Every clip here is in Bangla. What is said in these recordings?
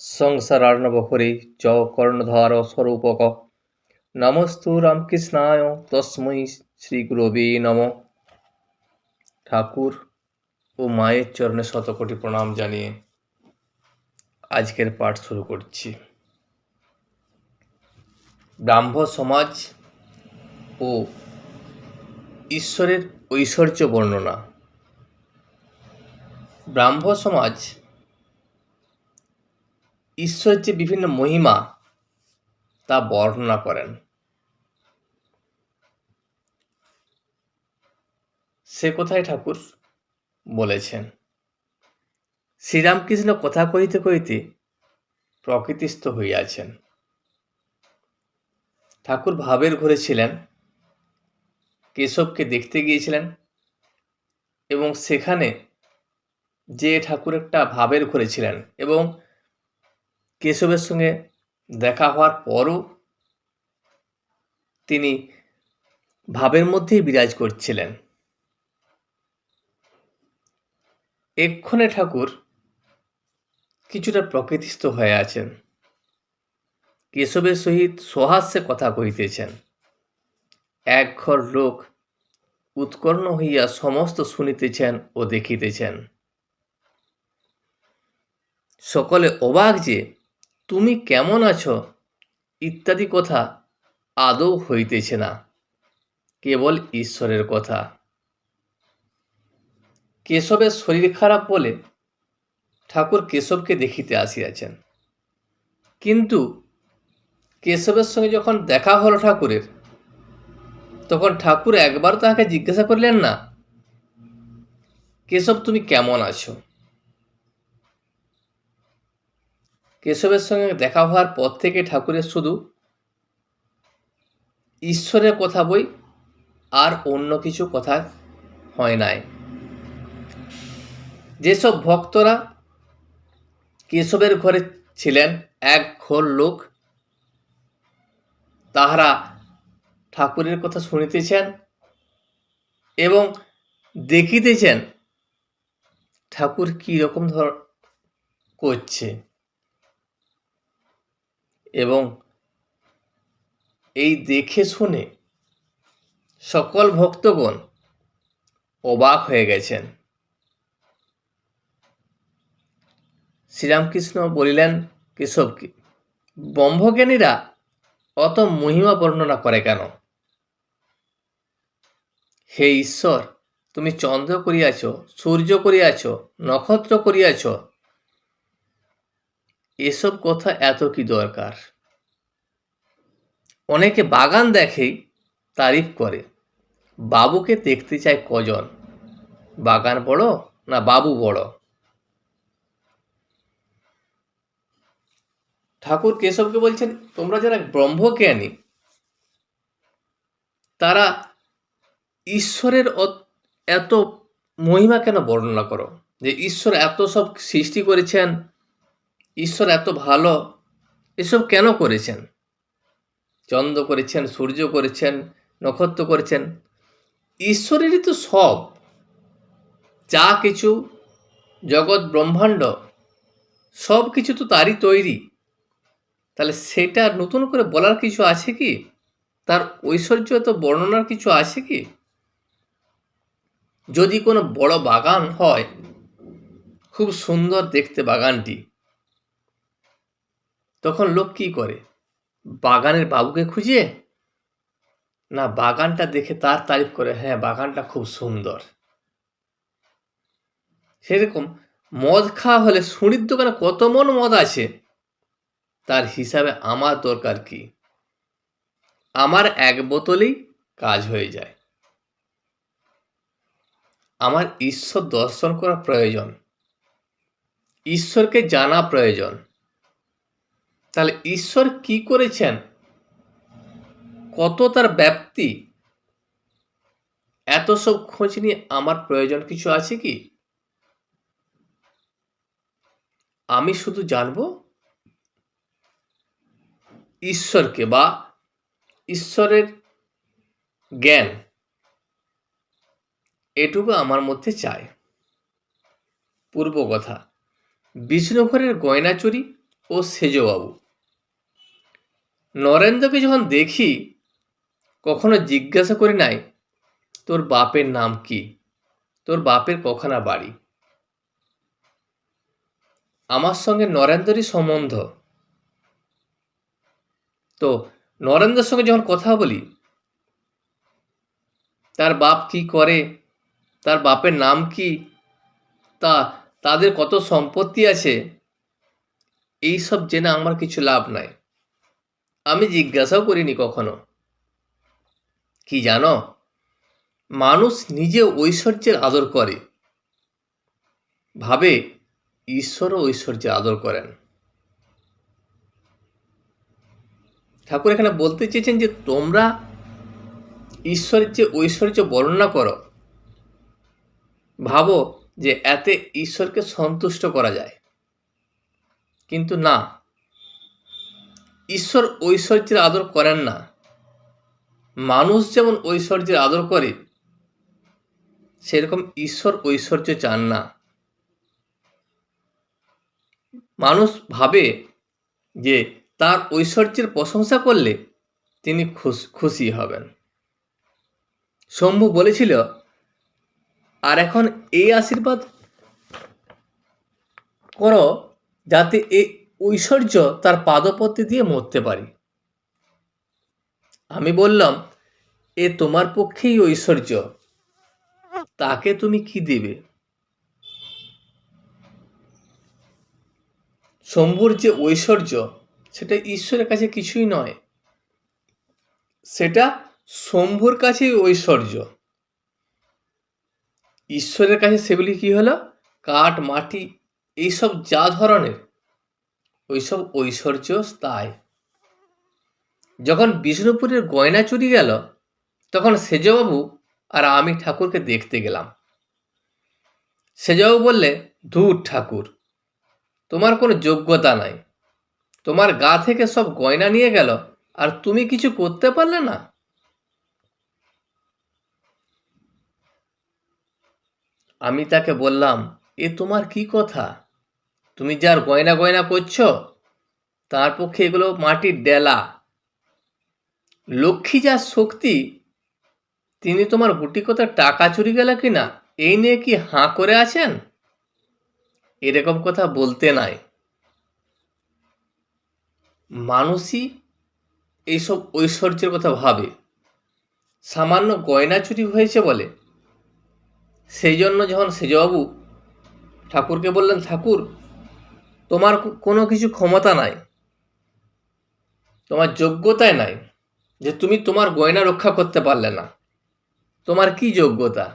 সংসারার্ণবহরে চ কর্ণধার স্বরূপক নমস্তু রামকৃষ্ণায় তস্मै শ্রীগুরবে নমঃ। ঠাকুর ও মায়ের চরণে শতকোটি প্রণাম জানিয়ে আজকের পাঠ শুরু করছি। ব্রাহ্ম সমাজ ও ঈশ্বরের ঐশ্বর্য বর্ণনা। ব্রাহ্ম সমাজ ঈশ্বরের যে বিভিন্ন মহিমা তা বর্ণনা করেন। সে কথাই ঠাকুর বলেছেন। শ্রীরামকৃষ্ণ কথা কহিতে কহিতে প্রকৃতিস্থ হইয়াছেন। ঠাকুর ভাবের ঘরে ছিলেন, কেশবকে দেখতে গিয়েছিলেন এবং সেখানে যে ঠাকুর একটা ভাবের ঘরে ছিলেন এবং কেশবের সঙ্গে দেখা হওয়ার পরও তিনি ভাবের মধ্যেই বিরাজ করছিলেন। এক্ষণে ঠাকুর কিছুটা প্রকৃতিস্থ হয়ে আছেন, কেশবের সহিত সহাস্যে কথা কহিতেছেন। এক ঘর লোক উৎকর্ণ হইয়া সমস্ত শুনিতেছেন ও দেখিতেছেন। সকলে অবাক যে তুমি কেমন আছো ইত্যাদি কথা আদৌ হইতেছে না, কেবল ঈশ্বরের কথা। কেশবের শরীর খারাপ বলে ঠাকুর কেশবকে দেখিতে আসিয়াছেন, কিন্তু কেশবের সঙ্গে যখন দেখা হলো ঠাকুরের, তখন ঠাকুর একবার তাহাকে জিজ্ঞাসা করিলেন না, কেশব তুমি কেমন আছো? কেশবের সঙ্গে দেখা হওয়ার পর থেকে ঠাকুরের শুধু ঈশ্বরের কথা বই, আর অন্য কিছু কথা হয় নাই। যেসব ভক্তরা কেশবের ঘরে ছিলেন, এক ঘর লোক, তাহারা ঠাকুরের কথা শুনিতেছেন এবং দেখিতেছেন ঠাকুর কি রকম করছে, এবং এই দেখে শুনে সকল ভক্তগণ অবাক হয়ে গেছেন। শ্রীরামকৃষ্ণ বলিলেন কেশবকে, ব্রহ্মজ্ঞানীরা অত মহিমা বর্ণনা করে কেন? হে ঈশ্বর, তুমি চন্দ্র করিয়াছ, সূর্য করিয়াছ, নক্ষত্র করিয়াছ, এসব কথা এত কি দরকার? অনেকে বাগান দেখেই তারিফ করে, বাবুকে দেখতে চায় কজন? বাগান বড় না বাবু বড়? ঠাকুর কেশবকে বলছেন, তোমরা যারা ব্রহ্মজ্ঞানী তারা ঈশ্বরের এত মহিমা কেন বর্ণনা করো? যে ঈশ্বর এত সব সৃষ্টি করেছেন, ঈশ্বর এত ভালো, এসব কেন করেছেন? চন্দ্র করেছেন, সূর্য করেছেন, নক্ষত্র করেছেন, ঈশ্বরেরই তো সব। যা কিছু জগৎ ব্রহ্মাণ্ড সব কিছু তো তারই তৈরি। তাহলে সেটা নতুন করে বলার কিছু আছে কি? তার ঐশ্বর্য তো বর্ণনার কিছু আছে কি? যদি কোনো বড় বাগান হয়, খুব সুন্দর দেখতে বাগানটি, তখন লোক কি করে? বাগানের বাবুকে খুঁজে, না বাগানটা দেখে তার তারিফ করে, হ্যাঁ বাগানটা খুব সুন্দর। সেরকম মদ খাওয়া হলে সুঁড়ির দোকানে কত মন মদ আছে, তার হিসাবে আমার দরকার কি? আমার এক বোতলেই কাজ হয়ে যায়। আমার ঈশ্বর দর্শন করা প্রয়োজন, ঈশ্বরকে জানা প্রয়োজন। তাহলে ঈশ্বর কি করেছেন, কত তার ব্যাপ্তি, এত সব খোঁজ নিয়ে আমার প্রয়োজন কিছু আছে কি? আমি শুধু জানবো ঈশ্বরকে, বা ঈশ্বরের জ্ঞান, এটুকু আমার মধ্যে চাই। পূর্ব কথা, বিষ্ণুঘরের গয়না চুরি ও সেজবাবু। নরেন্দ্রকে যখন দেখি কখনো জিজ্ঞাসা করি নাই তোর বাপের নাম কি, তোর বাপের কখানা বাড়ি। আমার সঙ্গে নরেন্দ্রেরই সম্বন্ধ। তো নরেন্দ্রের সঙ্গে যখন কথা বলি, তার বাপ কি করে, তার বাপের নাম কি, তাদের কত সম্পত্তি আছে, এই সব জেনে আমার কিছু লাভ নাই। আমি জিজ্ঞাসাও করিনি কখনো। কি জানো, মানুষ নিজে ঐশ্বর্যের আদর করে, ভাবে ঈশ্বরও ঐশ্বর্যের আদর করেন। ঠাকুর এখানে বলতে চেয়েছেন যে তোমরা ঈশ্বরের যে ঐশ্বর্য বর্ণনা করো, ভাবো যে এতে ঈশ্বরকে সন্তুষ্ট করা যায়, কিন্তু না, ঈশ্বর ঐশ্বর্যের আদর করেন না। মানুষ যেমন ঐশ্বর্যের আদর করে, সেরকম ঈশ্বর ঐশ্বর্য চান না। মানুষ ভাবে যে তার ঐশ্বর্যের প্রশংসা করলে তিনি খুশি হবেন। শম্ভু বলেছিল, আর এখন এই আশীর্বাদ করো যাতে এই ঐশ্বর্য তার পাদপদ্মে দিয়ে মরতে পারি। আমি বললাম, এ তোমার পক্ষেই ঐশ্বর্য, তাকে তুমি কি দেবে? শম্ভুর যে ঐশ্বর্য, সেটা ঈশ্বরের কাছে কিছুই নয়, সেটা শম্ভুর কাছেই ঐশ্বর্য। ঈশ্বরের কাছে সেগুলি কি হলো? কাঠ, মাটি, এইসব যা ধরনের ওইসব ঐশ্বর্য স্থায়ী। যখন বিষ্ণুপুরের গয়না চুরি গেল, তখন সেজবাবু আর আমি ঠাকুরকে দেখতে গেলাম। সেজবাবু বললে, ধুর ঠাকুর, তোমার কোনো যোগ্যতা নাই, তোমার গা থেকে সব গয়না নিয়ে গেল আর তুমি কিছু করতে পারলে না। আমি তাকে বললাম, এ তোমার কি কথা? তুমি যার গয়না গয়না করছো, তার পক্ষে এগুলো মাটির ডেলা। লক্ষ্মী যার শক্তি, তিনি তোমার গুটি কত টাকা চুরি গেল কিনা এই নিয়ে কি হাঁ করে আছেন? এরকম কথা বলতে নাই। মানুষই এইসব ঐশ্বর্যের কথা ভাবে। সামান্য গয়না চুরি হয়েছে বলে, সেই জন্য যখন সেজবাবু ঠাকুরকে বললেন, ঠাকুর, তোমার কোনো কিছু ক্ষমতা নাই, তোমার যোগ্যতায় নাই, যে তুমি তোমার গয়না রক্ষা করতে পারলে না, তোমার কি যোগ্যতা?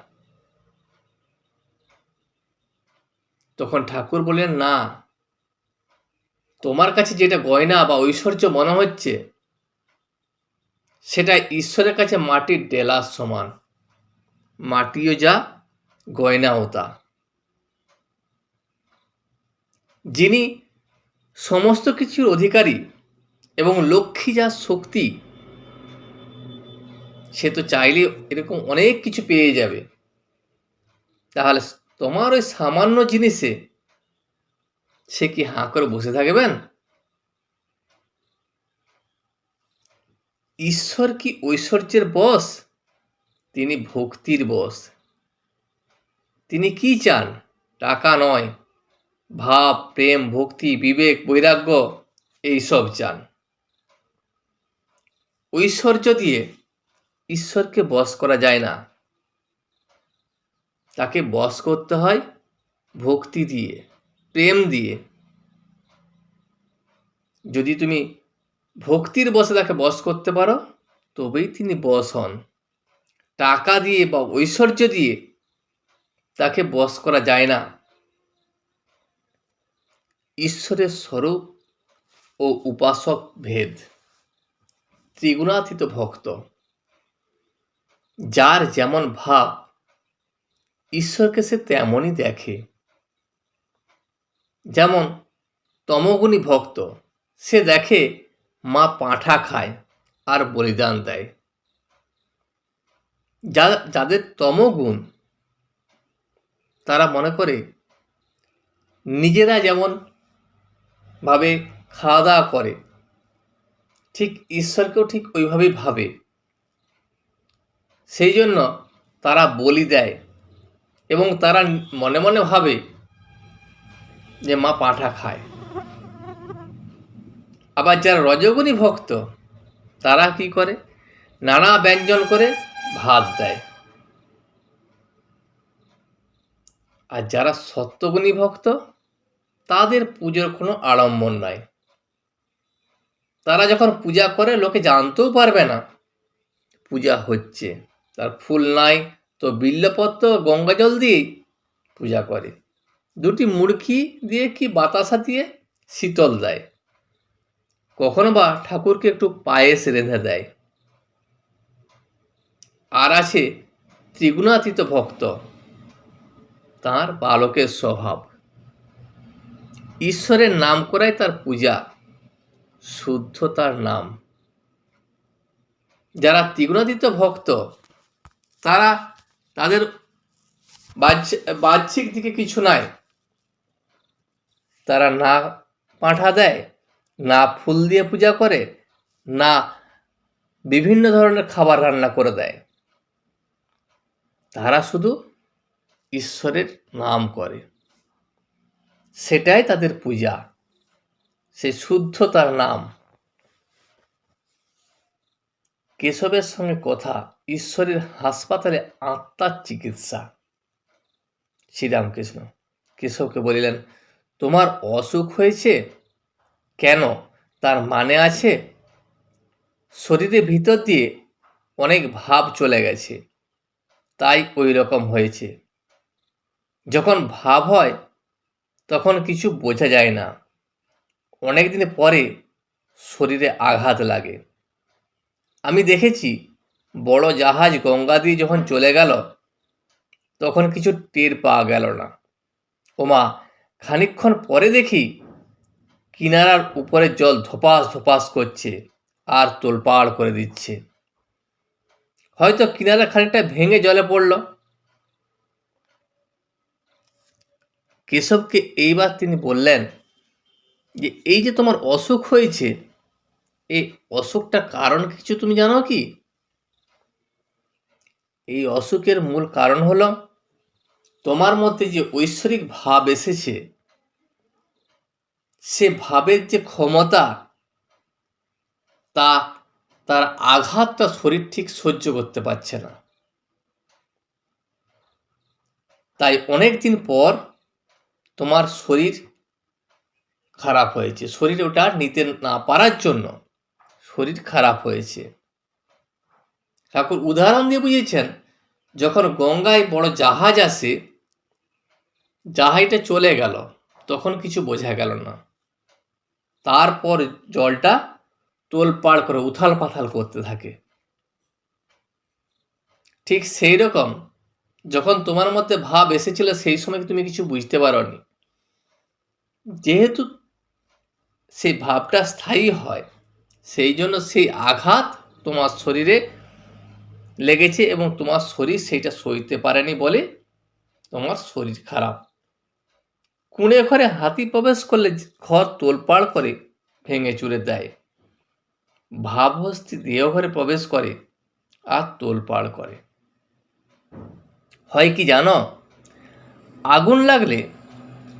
তখন ঠাকুর বললেন, না, তোমার কাছে যেটা গয়না বা ঐশ্বর্য মনে হচ্ছে, সেটা ঈশ্বরের কাছে মাটির ডেলার সমান। মাটিও যা, গয়নাও তা। যিনি সমস্ত কিছুর অধিকারী এবং লক্ষ্মী যা শক্তি, সে তো চাইলে এরকম অনেক কিছু পেয়ে যাবে। তাহলে তোমার ওই সামান্য জিনিসে সে কি হাঁ করে বসে থাকবেন? ঈশ্বর কি ঐশ্বর্যের বশ? তিনি ভক্তির বশ। তিনি কি চান? টাকা নয়, ভাব, প্রেম, ভক্তি, বিবেক, বৈরাগ্য, এইসব চান। ঐশ্বর্য দিয়ে ঈশ্বরকে বশ করা যায় না, তাকে বশ করতে হয় ভক্তি দিয়ে, প্রেম দিয়ে। যদি তুমি ভক্তির বশে তাকে বশ করতে পারো, তবেই তিনি বশ হন। টাকা দিয়ে বা ঐশ্বর্য দিয়ে তাকে বশ করা যায় না। ঈশ্বরের স্বরূপ ও উপাসক ভেদ। ত্রিগুণাতীত ভক্ত, যার যেমন ভাব, ঈশ্বরকে সে তেমনই দেখে। যেমন তমগুণী ভক্ত, সে দেখে মা পাঁঠা খায় আর বলিদান দেয়। যাদের তমগুণ, তারা মনে করে নিজেরা যেমন ভাবে খাওয়া দাওয়া করে, ঠিক ঈশ্বরকেও ঠিক ওইভাবেই ভাবে। সেই জন্য তারা বলি দেয় এবং তারা মনে মনে ভাবে যে মা পাঁঠা খায়। আবার যারা রজগুণী ভক্ত তারা কি করে, নানা ব্যঞ্জন করে ভাত দেয়। আর যারা সত্যগুণী ভক্ত তাদের পুজোর কোনো আড়ম্বর নাই। তারা যখন পূজা করে লোকে জানতেও পারবে না পূজা হচ্ছে। তার ফুল নাই তো বিল্লপত্র গঙ্গা জল দিয়েই পূজা করে, দুটি মুড়কি দিয়ে কি বাতাসা দিয়ে শীতল দেয়, কখনো বা ঠাকুরকে একটু পায়েস রেঁধে দেয়। আর আছে ত্রিগুণাতীত ভক্ত, তার বালকের স্বভাব, ঈশ্বরের নাম করাই তার পূজা, শুদ্ধ তার নাম। যারা ত্রিগুণাতীত ভক্ত তারা তাদের বাহ্যিক দিকে কিছু নাই, তারা না পাঁঠা দেয়, না ফুল দিয়ে পূজা করে, না বিভিন্ন ধরনের খাবার রান্না করে দেয়। তারা শুধু ঈশ্বরের নাম করে, সেটাই তাদের পূজা, সে শুদ্ধ তার নাম। কেশবের সঙ্গে কথা, ঈশ্বরের হাসপাতালে আত্মার চিকিৎসা। শ্রীরামকৃষ্ণ কেশবকে বলিলেন, তোমার অসুখ হয়েছে কেন? তার মানে আছে শরীরের ভিতর দিয়ে অনেক ভাব চলে গেছে, তাই ওই রকম হয়েছে। যখন ভাব হয় তখন কিছু বোঝা যায় না, অনেকদিন পরে শরীরে আঘাত লাগে। আমি দেখেছি বড় জাহাজ গঙ্গা দিয়ে যখন চলে গেল তখন কিছু টের পাওয়া গেল না। ওমা, খানিকক্ষণ পরে দেখি কিনারার উপরে জল ধপাস ধপাস করছে আর তোলপাড় করে দিচ্ছে। হয়তো কিনারা খানিকটা ভেঙে জলে পড়ল। কেশবকে এইবার তিনি বললেন যে এই যে তোমার অসুখ হয়েছে, এই অসুখটার কারণ কিছু তুমি জানো কি? এই অসুখের মূল কারণ হলো তোমার মধ্যে যে ঐশ্বরিক ভাব এসেছে, সে ভাবের যে ক্ষমতা, তার আঘাতটা শরীর ঠিক সহ্য করতে পারছে না। তাই অনেক দিন পর তোমার শরীর খারাপ হয়েছে, শরীর ওটা নিতে না পারার জন্য শরীর খারাপ হয়েছে। ঠাকুর উদাহরণ দিয়ে বুঝিয়েছেন, যখন গঙ্গায় বড় জাহাজ আসে, জাহাজটা চলে গেল তখন কিছু বোঝা গেল না, তারপর জলটা তোলপাড় করে উথাল পাথাল করতে থাকে। ঠিক সেই রকম যখন তোমার মধ্যে ভাব এসেছিল সেই সময় তুমি কিছু বুঝতে পারোনি, যেহেতু সেই ভাবটা স্থায়ী হয় সেই জন্য সেই আঘাত তোমার শরীরে লেগেছে এবং তোমার শরীর সেইটা সইতে পারেনি বলে তোমার শরীর খারাপ। কুঁড়ে ঘরে হাতি প্রবেশ করলে ঘর তোলপাড় করে ভেঙে চুরে দেয়, ভাবহস্তি দেহ ঘরে প্রবেশ করে আর তোলপাড় করে। হয় কি জানো, আগুন লাগলে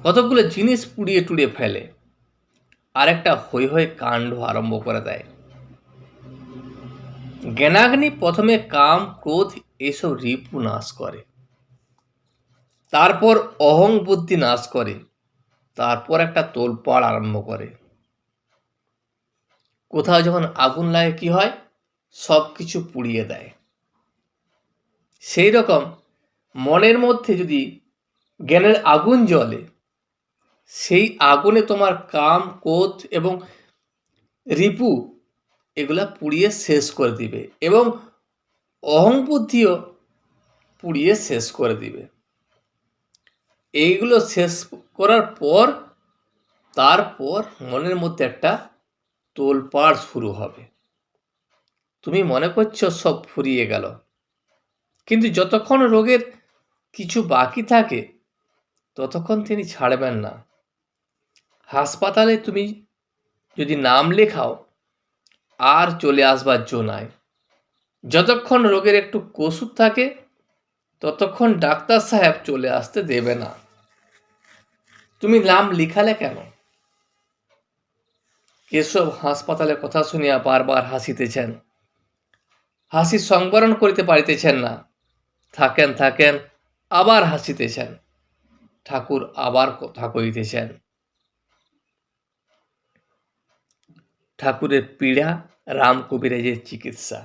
কতগুলো জিনিস পুড়িয়ে টুড়িয়ে ফেলে, আর একটা হৈ হৈ কাণ্ড আরম্ভ করে দেয়। জ্ঞানাগ্নি প্রথমে কাম ক্রোধ এসব রিপু নাশ করে, তারপর অহং বুদ্ধি নাশ করে, তারপর একটা তোলপাড় আরম্ভ করে। কোথাও যখন আগুন লাগে কি হয়, সব কিছু পুড়িয়ে দেয়। সেই রকম মনের মধ্যে যদি জ্ঞানের আগুন জ্বলে, সেই আগুনে তোমার কাম ক্রোধ এবং রিপু এগুলা পুড়িয়ে শেষ করে দিবে এবং অহং বুদ্ধিও পুড়িয়ে শেষ করে দিবে। এইগুলো শেষ করার পর তারপর মনের মধ্যে একটা তোলপাড় শুরু হবে। তুমি মনে করছো সব ফুরিয়ে গেল, কিন্তু যতক্ষণ রোগের কিছু বাকি থাকে ততক্ষণ তিনি ছাড়বেন না। হাসপাতালে তুমি যদি নাম লেখাও আর চলে আসবার জো নাই। যতক্ষণ রোগের একটু ওষুধ থাকে ততক্ষণ ডাক্তার সাহেব চলে আসতে দেবে না। তুমি নাম লিখালে কেন? কেশব হাসপাতালের কথা শুনিয়া বারবার হাসিতেছেন, হাসি সংবরণ করিতে পারিতেছেন না। থাকেন থাকেন, আবার হাসিতেছেন। ঠাকুর আবার কথা কইতেছেন। ঠাকুরের পীড়া রামকবিরাজের চিকিৎসা।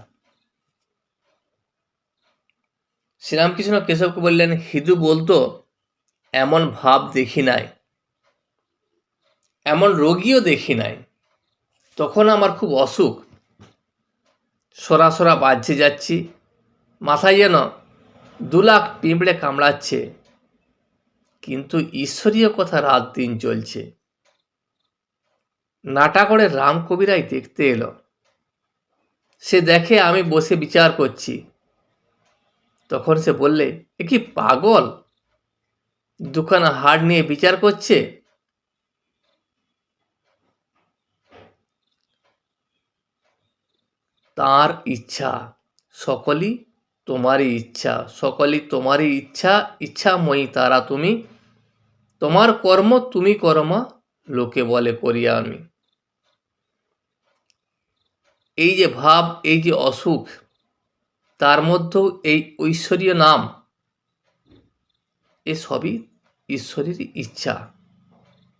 শ্রীরামকৃষ্ণ কেশবকে বললেন, হিদু বলতো এমন ভাব দেখি নাই, এমন রোগীও দেখি নাই। তখন আমার খুব অসুখ, সরাসরা বাজছে যাচ্ছি, মাথায় যেন 2 লাখ পিঁপড়ে কামড়াচ্ছে, কিন্তু ঈশ্বরীয় কথা রাত দিন চলছে। নাটাগড়ের রাম কবিরাজ দেখতে এলো। সে দেখে আমি বসে বিচার করছি। তখন সে বললে, এ কি পাগল, দুখানা হাড় নিয়ে বিচার করছে? তার ইচ্ছা, সকলই তোমারই ইচ্ছা, সকলই তোমারই ইচ্ছা, ইচ্ছাময়ী তারা তুমি, তোমার কর্ম তুমি করো মা, লোকে বলে করিয়া আমি। এই যে ভাব, এই যে অসুখ, তার মধ্যেও এই ঐশ্বরীয় নাম, এ সবই ঈশ্বরের ইচ্ছা।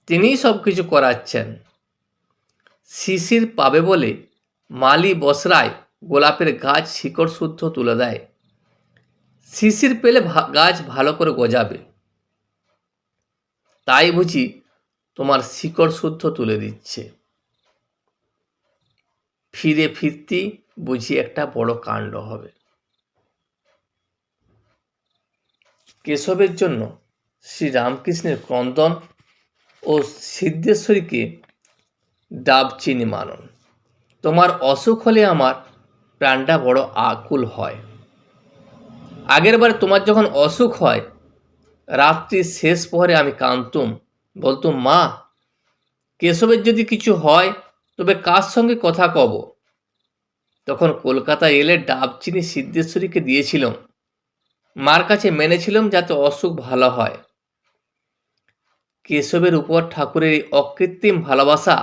তিনিই সব কিছু করাচ্ছেন। শিশির পাবে বলে মালি বসরায় গোলাপের গাছ শিকড় শুদ্ধ তুলে দেয়। শিশির পেলে গাছ ভালো করে গজাবে, তাই বুঝি তোমার শিকড় শুদ্ধ তুলে দিচ্ছে। ফিরে ফিরতি বুঝি একটা বড় কাণ্ড হবে। কেশবের জন্য শ্রীরামকৃষ্ণের ক্রন্দন ও সিদ্ধেশ্বরীকে ডাবচিনি মানন। তোমার অসুখ হলে আমার প্রাণটা বড় আকুল হয়। আগের বারে তোমার যখন অসুখ হয়, রাত্রির শেষ প্রহরে আমি কাঁদতুম, বলতুম, মা, কেশবের যদি কিছু হয় তবে কার সঙ্গে কথা কব? তখন কলকাতায় এলে ডাবচিনি সিদ্ধেশ্বরীকে দিয়েছিলাম। মার কাছে মেনেছিলাম যাতে অসুখ ভালো হয়। কেশবের উপর ঠাকুরের অকৃত্রিম ভালোবাসা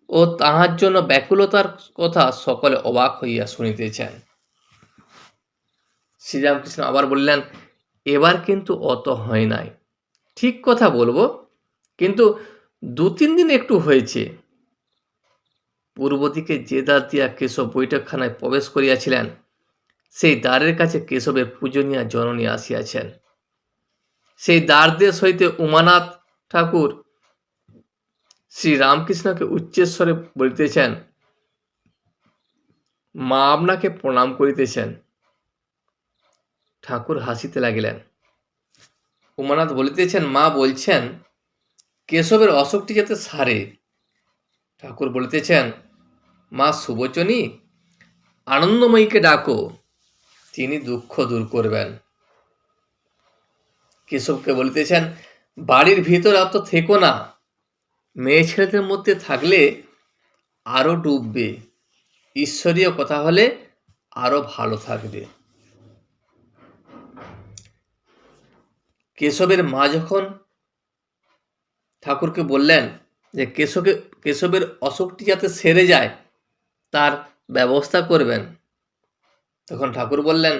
ও তাহার জন্য ব্যাকুলতার কথা সকলে অবাক হইয়া শুনিতেছেন। শ্রীরামকৃষ্ণ আবার বললেন, এবার কিন্তু অত হয় নাই। ঠিক কথা বলবো, কিন্তু 2-3 দিন একটু হয়েছে। পূর্ব দিকে যে দ্বার দিয়া কেশব বৈঠকখানায় প্রবেশ করিয়াছিলেন, সেই দ্বারের কাছে কেশবের পূজনীয়া জননী আসিয়াছেন। সেই দ্বারদেশ হইতে উমানাথ ঠাকুর শ্রীরামকৃষ্ণকে উচ্চস্বরে বলিতেছেন, মা আপনাকে প্রণাম করিতেছেন। ঠাকুর হাসিতে লাগিলেন। উমানাথ বলিতেছেন, মা বলছেন কেশবের অসুখটি যাতে সারে। ঠাকুর বলিতেছেন, মা সুবচনী, আনন্দময়ীকে ডাকো, তিনি দুঃখ দূর করবেন। কেশবকে বলিতেছেন, বাড়ির ভিতর অত থেকো না, মেয়ে ছেলেদের মধ্যে থাকলে আরো ডুববে, ঈশ্বরীয় কথা হলে আরো ভালো থাকবে। কেশবের মা যখন ঠাকুরকে বললেন যে কেশবের অসুখটি যাতে সেরে যায় তার ব্যবস্থা করবেন, তখন ঠাকুর বললেন,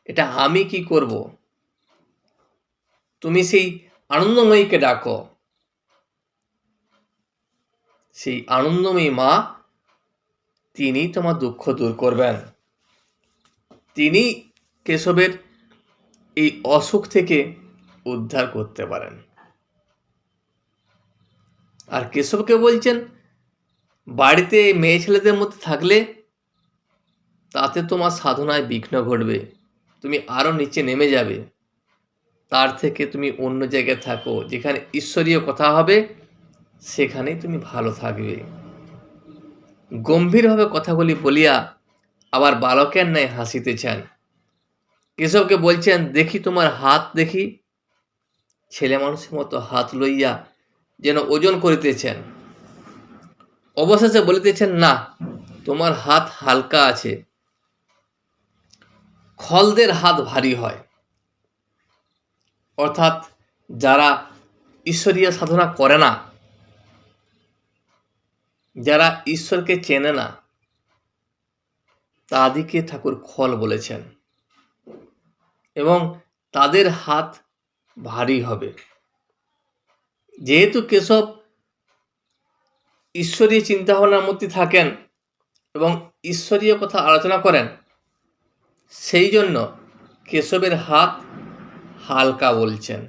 এটা আমি কি করব? তুমি সেই আনন্দময়ীকে ডাকো। সেই আনন্দময়ী মা, তিনি তোমার দুঃখ দূর করবেন। তিনি কেশবের এই অসুখ থেকে উদ্ধার করতে পারেন। আর কেশবকে বলছেন, বাড়িতে মেয়ে ছেলেদের মধ্যে থাকলে তাতে তোমার সাধনায় বিঘ্ন ঘটবে, তুমি আরো নিচে নেমে যাবে। তার থেকে তুমি অন্য জায়গায় থাকো, যেখানে ঈশ্বরীয় কথা হবে, সেখানেই তুমি ভালো থাকবে। গম্ভীরভাবে কথাগুলি বলিয়া আবার বালকের ন্যায় হাসিতেছেন। কেশবকে বলছেন, দেখি তোমার হাত দেখি। ছেলে মানুষের মতো হাত লইয়া যেন ওজন করিতেছেন। অবশেষে বলিতেছেন, না, তোমার হাত হালকা আছে, খলদের হাত ভারী হয়। অর্থাৎ যারা ঈশ্বরীয় সাধনা করে না, যারা ঈশ্বরকে চেনে না, তাদেরকে ঠাকুর খল বলেছেন, এবং তাদের হাত ভারী হবে। যেহেতু কেশব ঈশ্বরীয় চিন্তাভাবনার মধ্যে থাকেন এবং ঈশ্বরীয় কথা আলোচনা করেন, সেই জন্য কেশবের হাত হালকা বলছেন।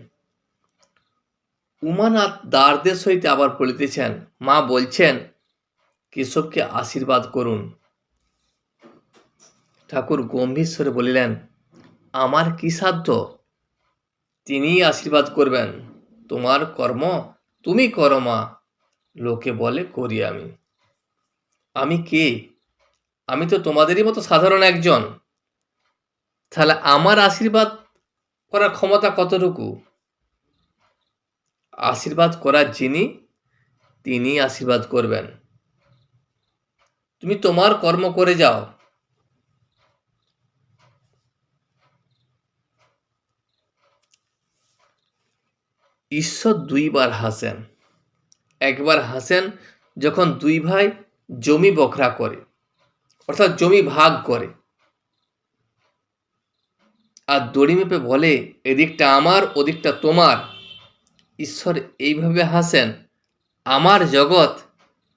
উমানাথ দ্বারদের সহিত আবার বলিতেছেন, মা বলছেন কেশবকে আশীর্বাদ করুন। ঠাকুর গম্ভীর স্বরে বলিলেন, আমার কি সাধ্য? তিনিই আশীর্বাদ করবেন। তোমার কর্ম তুমি করো মা, লোকে বলে করি আমি। আমি কে? আমি তো তোমাদেরই মতো সাধারণ একজন। তাহলে আমার আশীর্বাদ করার ক্ষমতা কতটুকু? আশীর্বাদ করার যিনি, তিনি আশীর্বাদ করবেন। তুমি তোমার কর্ম করে যাও। ঈশ্বর দুইবার হাসেন। একবার হাসেন যখন দুই ভাই জমি বখরা করে, অর্থাৎ জমি ভাগ করে, আর দড়ি মেপে বলে এদিকটা আমার, ওদিকটা তোমার। ঈশ্বর এইভাবে হাসেন, আমার জগৎ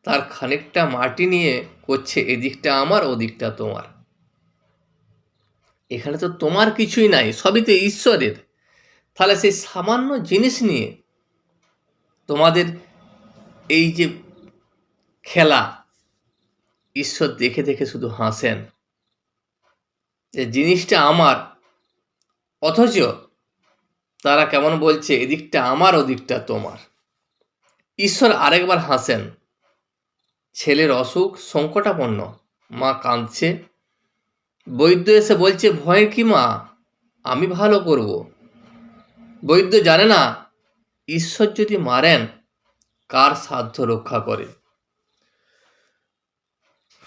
তার খানিকটা মাটি নিয়ে করছে এদিকটা আমার, ওদিকটা তোমার। এখানে তো তোমার কিছুই নাই, সবই তো ঈশ্বরের। তাহলে সেই সামান্য জিনিস নিয়ে তোমাদের এই যে খেলা, ঈশ্বর দেখে দেখে শুধু হাসেন যে জিনিসটা আমার, অথচ তারা কেমন বলছে এদিকটা আমার, ওদিকটা তোমার। ঈশ্বর আরেকবার হাসেন। ছেলের অসুখ সংকটাপন্ন, মা কাঁদছে, বৈদ্য এসে বলছে, ভয়ের কি মা, আমি ভালো করব। বৈদ্য জানে না ঈশ্বর যদি মারেন কার সাধ্য রক্ষা করে।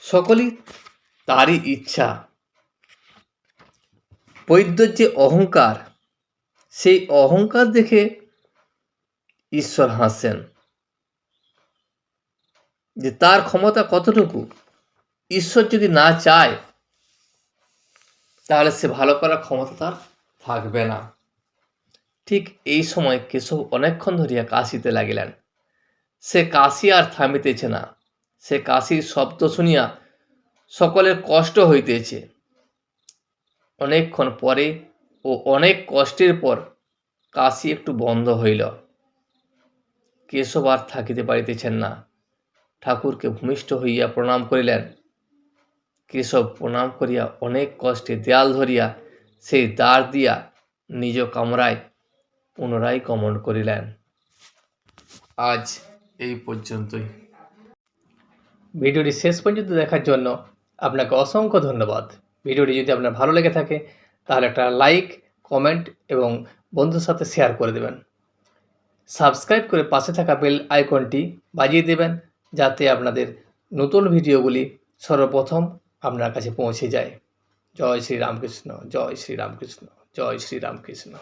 সকলেই তারই ইচ্ছা। বৈদ্যর যে অহংকার, সেই অহংকার দেখে ঈশ্বর হাসেন যে তার ক্ষমতা কতটুকু। ঈশ্বর যদি না চায় তাহলে সে ভালো করার ক্ষমতা তার থাকবে না। ঠিক এই সময় কেশব অনেকক্ষণ ধরিয়া কাশিতে লাগিলেন। সে কাশি আর থামিতেছে না। সে কাশির শব্দ শুনিয়া সকলের কষ্ট হইতেছে। অনেকক্ষণ পরে ও অনেক কষ্টের পর কাশি একটু বন্ধ হইল। কেশব আর থাকিতে পারিতেছেন না। ঠাকুরকে ভূমিষ্ঠ হইয়া প্রণাম করিলেন। কেশব প্রণাম করিয়া অনেক কষ্টে দেয়াল ধরিয়া সেই দ্বার দিয়া নিজ কামরায় পুনরায় গমন করিলেন। আজ এই পর্যন্তই। ভিডিওটি শেষ পর্যন্ত দেখার জন্য আপনাকে অসংখ্য ধন্যবাদ। ভিডিওটি যদি আপনার ভালো লেগে থাকে তাহলে একটা লাইক, কমেন্ট এবং বন্ধুর সাথে শেয়ার করে দেবেন। সাবস্ক্রাইব করে পাশে থাকা বেল আইকনটি বাজিয়ে দেবেন, যাতে আপনাদের নতুন ভিডিওগুলি সর্বপ্রথম আপনার কাছে পৌঁছে যায়। জয় শ্রী রামকৃষ্ণ, জয় শ্রী রামকৃষ্ণ, জয় শ্রী রামকৃষ্ণ।